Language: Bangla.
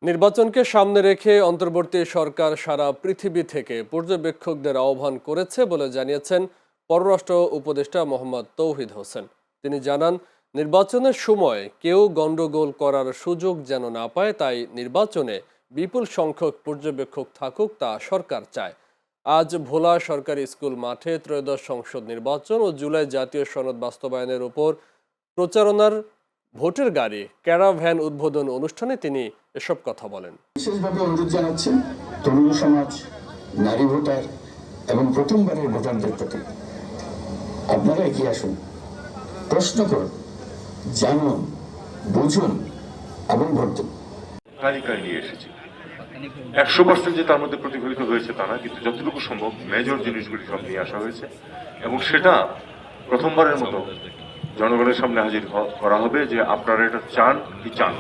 নির্বাচনকে সামনে রেখে অন্তর্বর্তী সরকার সারা পৃথিবী থেকে পর্যবেক্ষকদের আহ্বান করেছে বলে জানিয়েছেন পররাষ্ট্র উপদেষ্টা মোহাম্মদ তৌহিদ হোসেন। তিনি জানান, নির্বাচনের সময় কেউ গণ্ডগোল করার সুযোগ যেন না পায়, তাই নির্বাচনে বিপুল সংখ্যক পর্যবেক্ষক থাকুক, তা সরকার চায়। আজ ভোলা সরকারি স্কুল মাঠে ত্রয়োদশ সংসদ নির্বাচন ও জুলাই জাতীয় সনদ বাস্তবায়নের উপর প্রচারণার ভোটের গাড়ি ক্যারাভ্যান উদ্বোধন অনুষ্ঠানে তিনি এসব কথা বলেন। বিশেষভাবে অনুরোধ জানাচ্ছি তরুণ সমাজ, নারী ভোটার এবং প্রথমবারের ভোটারদের প্রতি, আপনারা এগিয়ে আসুন, প্রশ্ন করুন, জানুন, বুঝুন এবং ভোট দিন। তালিকায় নিয়ে এসেছি 100% যে তার মধ্যে প্রতিফলিত হয়েছে তা না, কিন্তু যতটুকু সম্ভব মেজর জিনিসগুলি সব নিয়ে আসা হয়েছে এবং সেটা প্রথমবারের মতো জনগণের সামনে হাজির করা হবে যে আপনারা এটা চান কি চান।